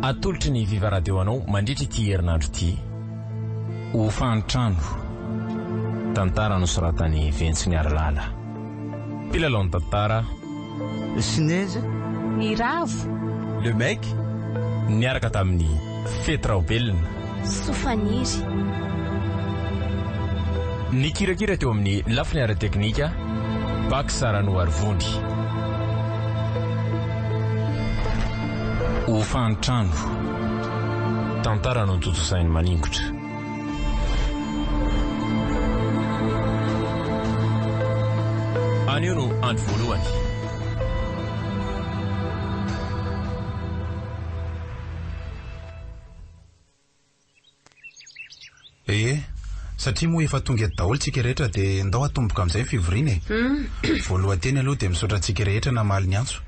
atolotry ny Viva Radio anao mandritra ity herinandro ity ho fantrano tantara nosoratany Ventsy Aralala mpilalao ny tantara Sineza ny Ravo le mec niaraka tamin'ny Fetraobelina Sofaniry ny kirakira teo amin'ny lafiny ara-teknika Baksarano Arvondy ho fantrano tantara no totosainy maningotra anio no andro voalohany satria moa efa tonga eto daholo tsika rehetra dia ndao atomboka amin'izay fivoriana voalohanteny aloha dia misaotra tsika rehetra na maly ny antso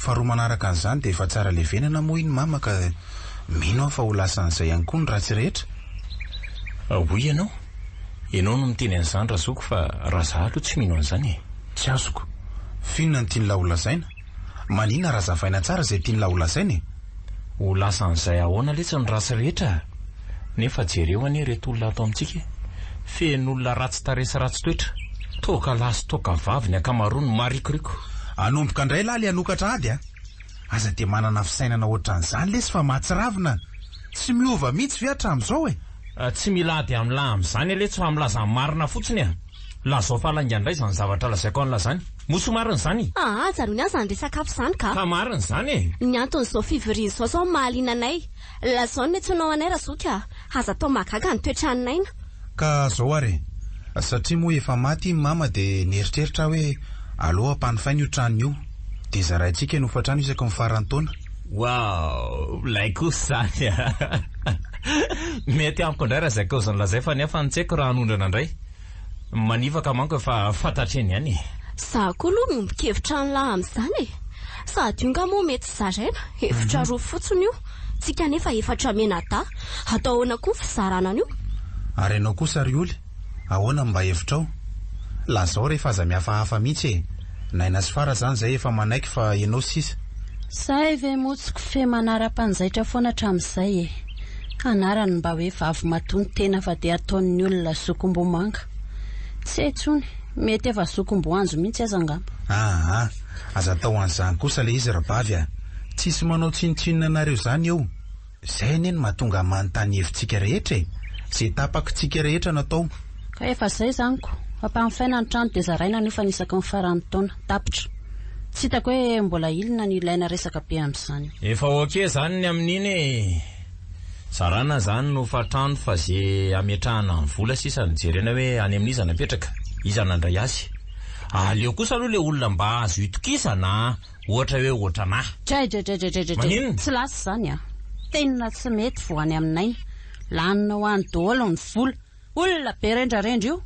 faharoa manaraka an'izany dia efa tsara levenana moa iny mama ka mino aho fa ho lasan'izay ihany koa ny ratsy rehetra hoy ianao no miteny an'izany razoko fa raha zaho aloha tsy mino an'izany tsy azoko finona ny tiany laha ho lazaina manina raha zavaina tsara izay tiany laha ho lazaina ho lasan'izay ahoana letsy ny ratsy rehetra nefa jereo anie reto olona ato amintsika fen'olona ratsy taresa ratsy toetra toka lasy toka vavy ny akamaroany marikoriko anomboka indray laly anokatra ady aza dia manana fisainana ohatran'izany lesy fa mahatsiravina tsy miova mihitsy ve hatramin'izao tsy milady amin'lahy amin'izany aletsy fa amin'laza marina fotsiny lazao falangandray izany zavatra lazaiko an'lazany moso marina izany jarony azy andre sakafo izany ka marina izany ny anton'izao fivorian'izao zao mahaliana anay lazao ny etsonao anay razoka aza atao mahagaga ny toetranonaina ka zao ary satria moa efa maty mama dia nieritreritra hoe aloha ampanofainy io trano io dia zaraintsika no fatrano isaky ny farany taona wow lay kosa izany mety amiko indray raha zaiko zany lazay fa nefa nitsaiko raha hanondrana indray manivaka manko efa fantatreny ihany za koa aloha miombokevitra n'lahy amin'izany sady io nga moa mety zaraina efitra roa fotsiny io tsika nefa efatra menada atao ahoana koa fizarana an'io ary ianao kosa rioly ahoana mba evitrao lazao rehefa aza mihafahafa mihitsy naina sy fara zany zay efa manaiky fa ianao sisa zay ve motsiko fe manara-panjaitra foana hatramin'izay anarany mba hoe vavy matony tena fa dia ataon'ny olona sokombomanga tsy etsony mety efa sokomboanjo mihitsy aza angamba aza atao an'izany kosa le izy rabavy tsisy manao tsinotsinona anareo zany eo zay neny mahatonga manontany hevitsika rehetra zay tapaka tsika rehetra natao ka efa zay zanyko ampanofaina ny trano dia zaraina nefa nisaky ny farany taona tapitra tsy hitako hoe mbola ilina ny ilaina resaka be amin'izany efa oke zany ny amin'iny zarana zany no fatrano fa zay ametrahana ny vola sisa nijerena hoe any amin'iza napetraka iza nandray azy aleo kosa aloha le olona mba azo itokisana ohatra hoe ohatranahy tsy lasy zany tenina tsy mety voany aminay lanina ho any daholo ny vola olona be rendrarendra io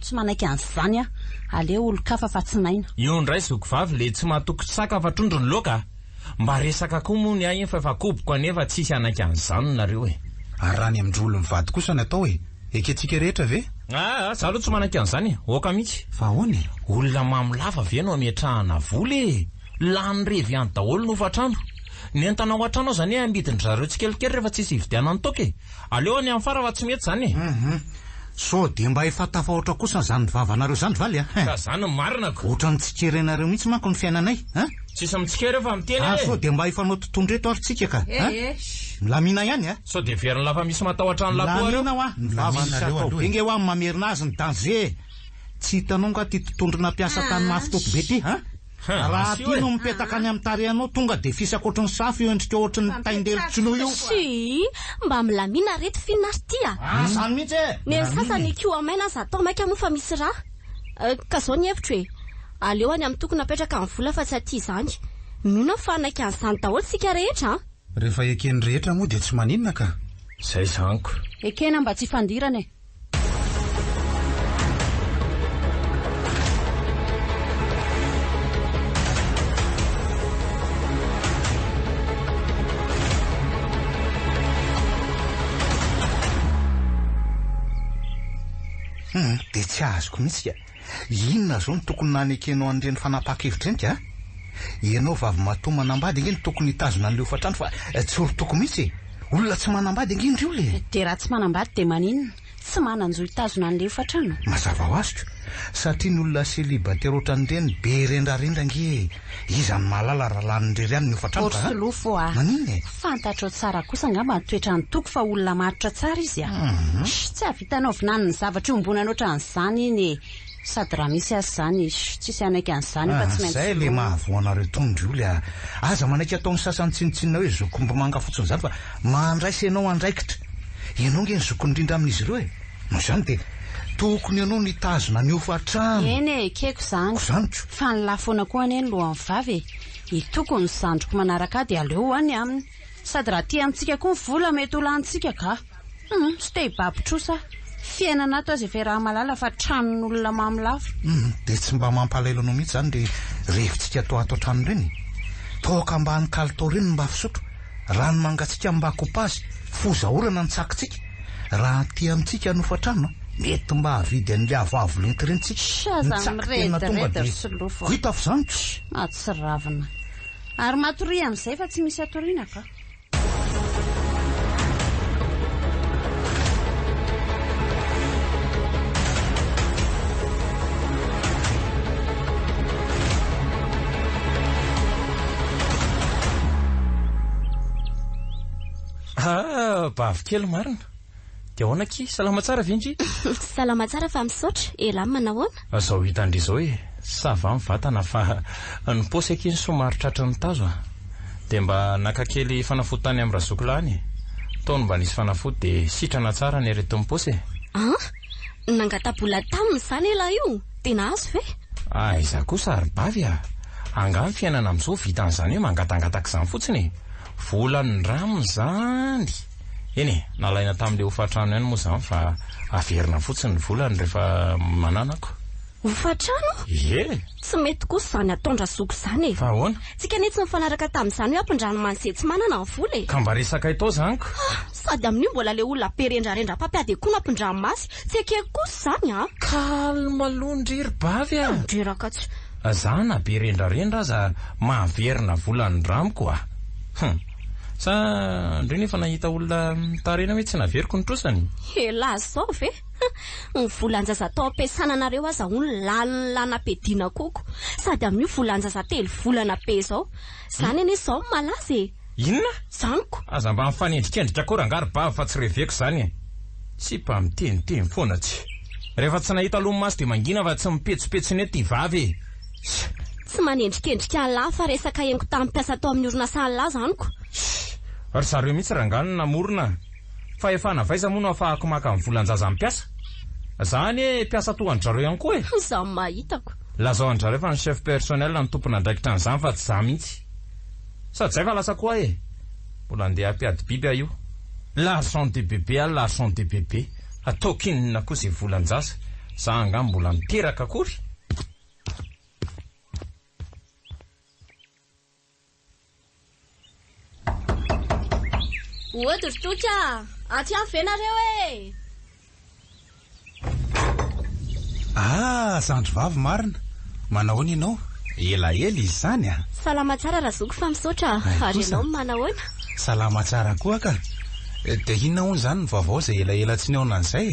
tsy manaiky an'izany aleo olo-kafa fa tsy naina io ndray zokovavy le tsy mahatoky saka fa trondro ny loka mba resaka koa moa ny ahy fa efa koboko anefa tsisy anaiky an'izany nareo arany amindro olo mivady kosa natao eketsika rehetra ve za aloha tsy manaiky an'izany oka mihitsy fa hony olona mamilava ve no ametrahana voly lany revy any daholo no fatrano ny entanao an-trano zany ambidiny zareo tsikelikely rehefa tsisy hividiana ny toky aleo any amin'ny fara fa tsy mety zany so dia mba efa tafahoatra kosa zany vavanareo zany valy ka zany marinako ohatra ny tsikerenareo mihitsy manko ny fiainanay tsisy mitsikera efa miteny so dia mba efa nao totondreto ary tsika ka milamina ihany so dia veriny lafa misy matahotra ny lakoalamina ny vavanareo inge ho amin'ny mamerina azy ny danger tsy hitanao nga ty totondro nampiasa tany mafitoky be ty raha ty no mipetaka any amin'ny tarehanao tonga dia fisaka ohatry ny safo io endrika ohatry ny taindelitsinoa io mba milamina reto finartya zany mihitsy ny sasany kio amaina aza atao maika moa fa misy raha ka zao ny hevitra hoe aleo any amin'ny tokony apetraka amin'ny vola fa tsy aty izany mino fa naiky an'izany daholo sika rehetra rehefa ekeny rehetra moa dia tsy maninona ka zay zaniko ekena mba tsy fandirana dia tsy azoko mihitsy inona zao ny tokony nanekenao an'ireny fanapaka-hevitra enty ianao vavy matoa manambady ingeny tokony hitazona an'le hofatrano fa tsy orotoko mihitsy olona tsy manambady ingindry io le de raha tsy manambady de maninona tsy mananjo hitazona an'le hofatrano mazava ho azoko satria ny olona célibataire ohatran'ireny be rendrarendra nge izany mahalala raha lanin'ireny ny hofatrano orsolofo a manina e fantatra tsara kosa angamba nytoetra ny toko fa olona maritra tsara izy a tsy avitanao vinany ny zavatra ombonana ohatran'izany iny sady raha misy azy zany tsisy anaiky an'izany fa tsy maintsy zay le mahavoanareo tondry io le aza manaiky ataon'ny sasany tsinitsinina hoe zokombo manga fotsiny zany fa mandraisy ianao andraikitra ianao nge ny zokony indrindra amin'izy ireo e no zany de tokony ianao nitazona ny hofatrano eny e keko zany zanitro fa ny lafoana koa any eny lohan'ny vavy e itokony zandroko manaraka de aleo any aminy sady raha tia amintsika koa ny vola mety ho lantsika ka tsy te hibabitrosa fiainana ato azy efa raha malala fa tranon'olona mamilafo de tsy mba mampalaelo anao mihitsy zany de revitsika atao ato an-trano reny toka ambany kalitao reny mba fisotro rano mangatsika mba kopazy fozahorana ny tsakitsika raha tia amintsika ny hofatrano mety mba havidy an'le avavo lety reny tsika sazamiredereder solofo hita fa zany tsy ravina ary matoria amin'izay fa tsy misy atoriana ka bavy kely marina de ahoanaky salama tsara vindry salama tsara fa misaotra ela manahoana zao hitandry zao e sava mivatana fa ny posy akiny somary tratra ny tazo de mba nakakely fanafotany amin'ny razokolany taony mba nisy fanafody de sitrana tsara ny reto ny posy nangatabola taminy zany ela io tena azo ve iza kosa ary bavy angamy fiainana am'izao vitan'izany hoe mangatangataka izany fotsiny volany ramony zany eny nalaina tamin'le hofatrano ihany moa zany fa averina fotsiny ny volany rehefa mananako hofatrano tsy mety kosa zany atondra zoko zany fa ahoana tsika netsy mifanaraka tamin'izany hoe ampindranomasy tsy manana ny vola ka mba resaka itao zanyko sady amin'io mbola le olona be rendrarendra papia koa nampidranomasy tsy akeko kosa zany kalma londry bavy dreraka tsy zana be rendrarendra aza mahaverina volany ramoko sa ndre nefa nahita olona tarena hoe tsy naveriko ny trosany elazy zao ve ny volanjaza tao ampiasana anareo aza hony lalina pedina koko sady amin'io volanjaza telo volana be zao zany eny zao malaza e inona zaniko aza mba mifanendrikendrika koa rangary bavy fa tsy reveko zany tsy mba miteniteny foana tsy rehefa tsy nahita lomomasy de mangina fa tsy mipetsopetsony ety vavy tsy manendrikendrika lahy fa resaka hengo tampiasa tao amin'ny orinasa lahy zaniko ary zareo mihitsy rangano namorona fa efa navaiza moa no afahako maka amin'ny volanjaza ampiasa zany e mpiasa tohan'ny zareo ihany koa e za mahitako lazao anjareo fa ny chef personnel ny tompona andraikitra an'izany fa tsy za mihitsy sady zay fa lasa koa e mbola andeha ampiady biby a io l'argent de bébé l'argent de bébé ataoko inona koa izay volanjaza za angamy mbola miteraka akory oedrotoka aty any venareo e zandro vavy marina manahoana ianao elaela izy zany salama tsara raha zoko fa misaotra ary ianao manahoana salama tsara koa ka de inona hony zany ny vaovao zay elaela tsy niaona an'izay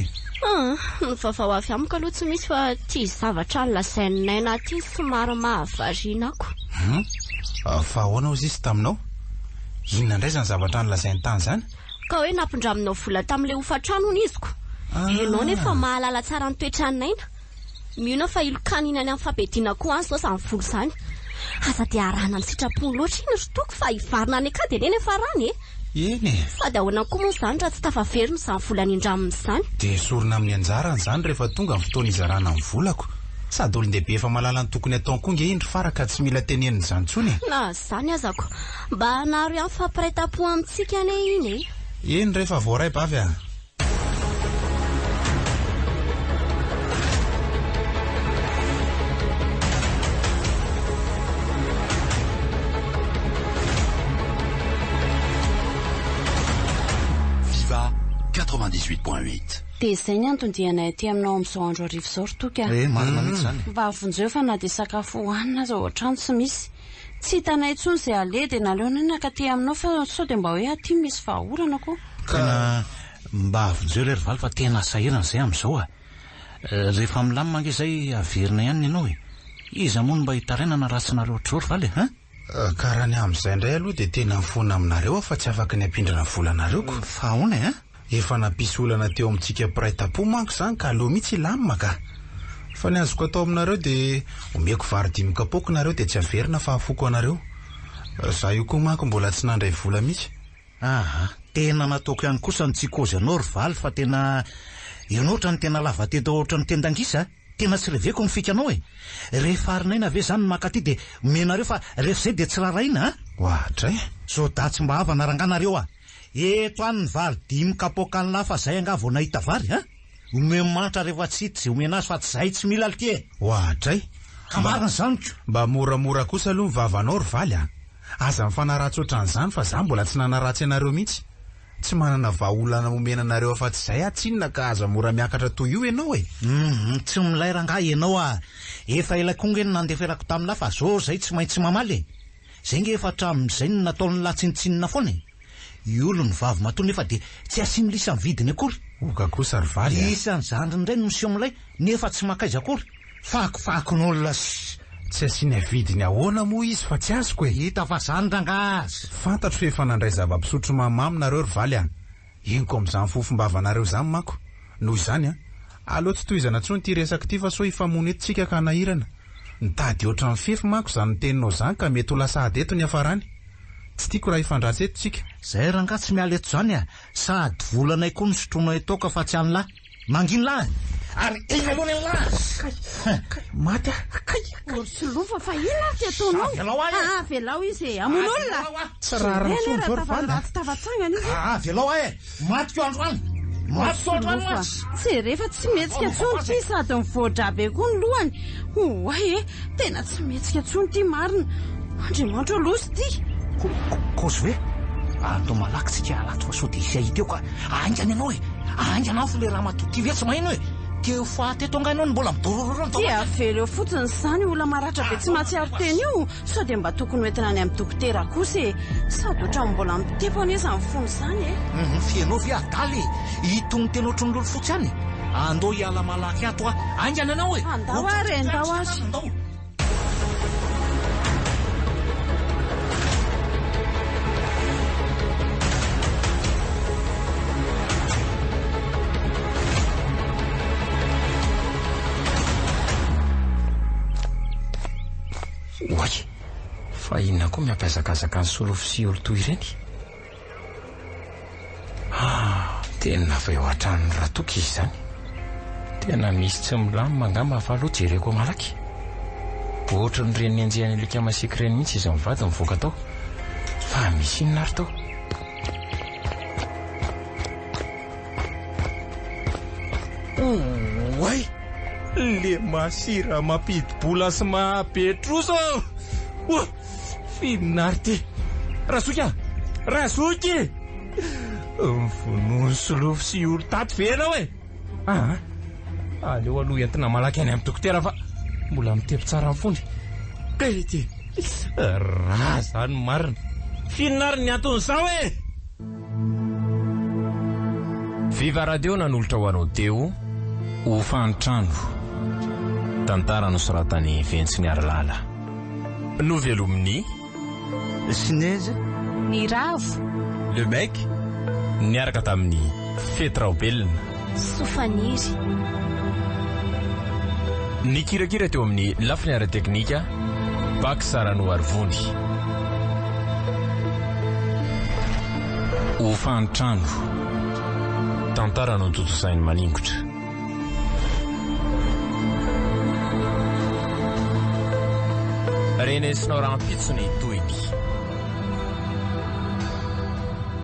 ny vaovao avy amiko aloha tsy misy fa tia zavatra ny lazainaina aty somary mahavarinako fa ahoana ozy izy taminao inona indray zany zavatra nylazainy tany zany ka hoe nampindraminao vola tamin'le hofatrano ny iziko ianao nefa mahalala tsara ny toetranaina miona fa ilokanina any amin'ny fabediana koa any zao zany volo zany aza de arahana ny sitrapony loatra iny rotoko fa hivarina any akady eny efa rany eny sady ahoana koa moa zany raha tsy tafaveriny zany volany indraminy zany de sorona amin'ny anjarany zany rehefa tonga ny fotoana izarana ny volako sady olon-dehibe efa malala ny tokony atao koa nge indry faraka tsy mila teneniny zany tsony na zany azako mba anaro ihany fampiray-tampo amintsika ane iny eny rehefa voaray bavy Viva 98.8 de zay ny antondianay aty aminao amin'izao andro arivo zao rotoka marina mihitsy zany mba avonjeo fa na de sakafo hohanina aza ohatrano tsy misy tsy hitanay intsony izay aledy naleona nakaty aminao fa sao dia mba hoe aty misy vahaorana koa tena mba avinjeo ry valy fa tena sahirana izay amin'izao rehefa milamina ange izay averina ihany ianao iza moa mba hitarainana ratsinareo ohatr'izao ry valy karaha ny amin'izay indray aloha dia tena mifoana aminareo fa tsy afaka ny ampindrana volanareo ko fa ahoana efa nampisy olana teo amintsika piray tapo manko izany ka aloha mihitsy lamina ka fa ny azoko atao aminareo dia omeko vary 5 kapoaka nareo dia tsy averina fa afoko anareo za io koa manko mbola tsy nandray vola mihitsy tena nataoko ihany kosa ny tsikôzy anao ry valy fa tena ianao ohatra ny tena lava teto ohatra ny tendangisa tena tsy reveko ny fika anao rehefa arinaina ve zany makaty dia menareo fa rehefa izay dia tsy raraina ohatray so da tsy mba avana ranganareo eto any ny vary 5 kapoaka ny lafa zay anga vao nahita vary ome mantra rehefa tsy hita izay omena azy fa tsy zay tsy mila ality ohatray ka marina zanyko mba moramora kosa aloha mivavanao ry valy aza mifanaratsy ohatran'izany fa za mbola tsy nanaratsy anareo mihitsy tsy manana vahaolana omena anareo fa tsy zay atsinona ka aza mora miakatra toy io ianao tsy milay rangah ianao efa elakonge ny nandeferako tamin'la fa zao zay tsy maintsy mamaly zay nge efa hatramin'izay ny nataony latsinitsinina foana i olo ny vavy matony nefa dia tsy asiany lisa ny vidiny akory oka kosa ry valy isany zandriny indray no miseo milay nefa tsy makaiza akory fakofakon'olona tsy asiany vidiny ahoana moa izy fa tsy azoko hita fa zany rangazy fantatro efa nandray zava-pisotro mamamnareo ry valy inko amin'izany fofombavanareo zany manko noho izany aloha tsy tohizana tsony ty resaka ty fa so hifamono etontsika ka nahirana nitady oatra mifefy manko zany teninao zany ka mety ho lasady eto ny afarany tsy tiako raha ifandratsy etontsika zay ranga tsy miala eto zany sady volanay koa nisotronao etoka fa tsy anylahy mangino lahy ary iny aloha ny lahy maty tsy lofa fa ina ty ataonao velao izy amon'olona tsy tavatsangana izy velao maty ko andro any maty ko andro any tsy rehefa tsy metsika tsony ty sady mivoadra be koa ny lohany oay tena tsy metsika tsony ty marina andriamanitra aloha ty kosy ve atao malaky tsika alato fa sao dia isy ahita eo ka aingany ianao aingana fo le raha matoty ve tsy mahino teo faty eto angainao ny mbola midorororo dia avelo fotsiny zany olona maratra be tsy mahatsiaro teny io sao dia mba tokony hoentina any amin'ny dokotera kosa sady ohatra mbola mitepo aneza ny fony zany fianao ve adaly itony tena ohatry ny lolo fotsy any andao hiala malaky ato aingany anao andao ary andao azy oay fa inona koa miampiazakazaka ny solofo sy olo toy ireny tena fa eo an-tranony raha toky izy zany tena misy tsy milamy mangamba fa aloha jereko malaky ohatra ny reny anjehany alika masiky reny mihitsy izy mivady mivoaka tao fa misy inona ary tao oay le masira mampidi-bola sy mahapetroso fininary ty rasoky mivonono solofo sy olo taty venao aleo aloha entina malaky any amin'ny dokotera fa mbola mitepy tsara mifony ty raha zany marina fininary ny aton'izao Viva Radio nanolotra ho anao teo ho fanitrano tantara nosoratany Ventsy ny Aralala novelomin'ny Sineze ny Ravo le mec niaraka tamin'ny Fetraobelina Sofaniry ny kirakira teo amin'ny lafiny ara-teknika Bak Sarano Arvony ho fanitrano tantara no totosainy maningotra renesinao rahampitsony toiny